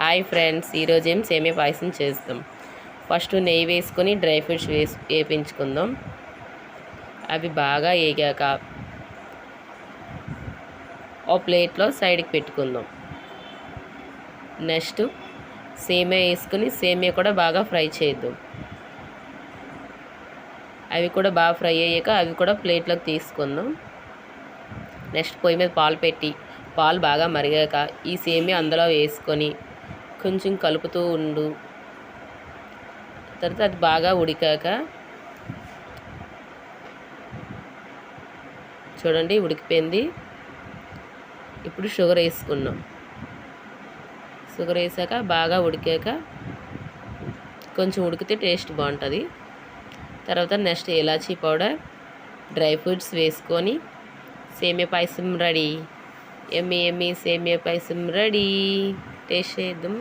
Hi friends, ఈరోజు సేమియా పాయసం చేస్తాం. ఫస్ట్ నెయ్యి వేసుకొని డ్రై ఫ్రూట్స్ వేపించుకుందాం. అవి బాగా వేగాక ఓ ప్లేట్లో సైడ్కి పెట్టుకుందాం. నెక్స్ట్ సేమియా వేసుకుని సేమియా కూడా బాగా ఫ్రై చేద్దాం. అవి కూడా బాగా ఫ్రై అయ్యాక అవి కూడా ప్లేట్లోకి తీసుకుందాం. నెక్స్ట్ పొయ్యి మీద పాలు పెట్టి పాలు బాగా మరిగాక ఈ సేమియా అందులో వేసుకొని కొంచెం కలుపుతూ ఉండు. తర్వాత అది బాగా ఉడికాక చూడండి ఉడికిపోయింది. ఇప్పుడు షుగర్ వేసుకున్నాం. షుగర్ వేసాక బాగా ఉడికాక కొంచెం ఉడికితే టేస్ట్ బాగుంటుంది. తర్వాత నెక్స్ట్ ఇలాచీ పౌడర్, డ్రై ఫ్రూట్స్ వేసుకొని సేమియా పాయసం రెడీ. ఎమ్మి సేమియా పాయసం రెడీ. టేస్ట్ చేద్దాం.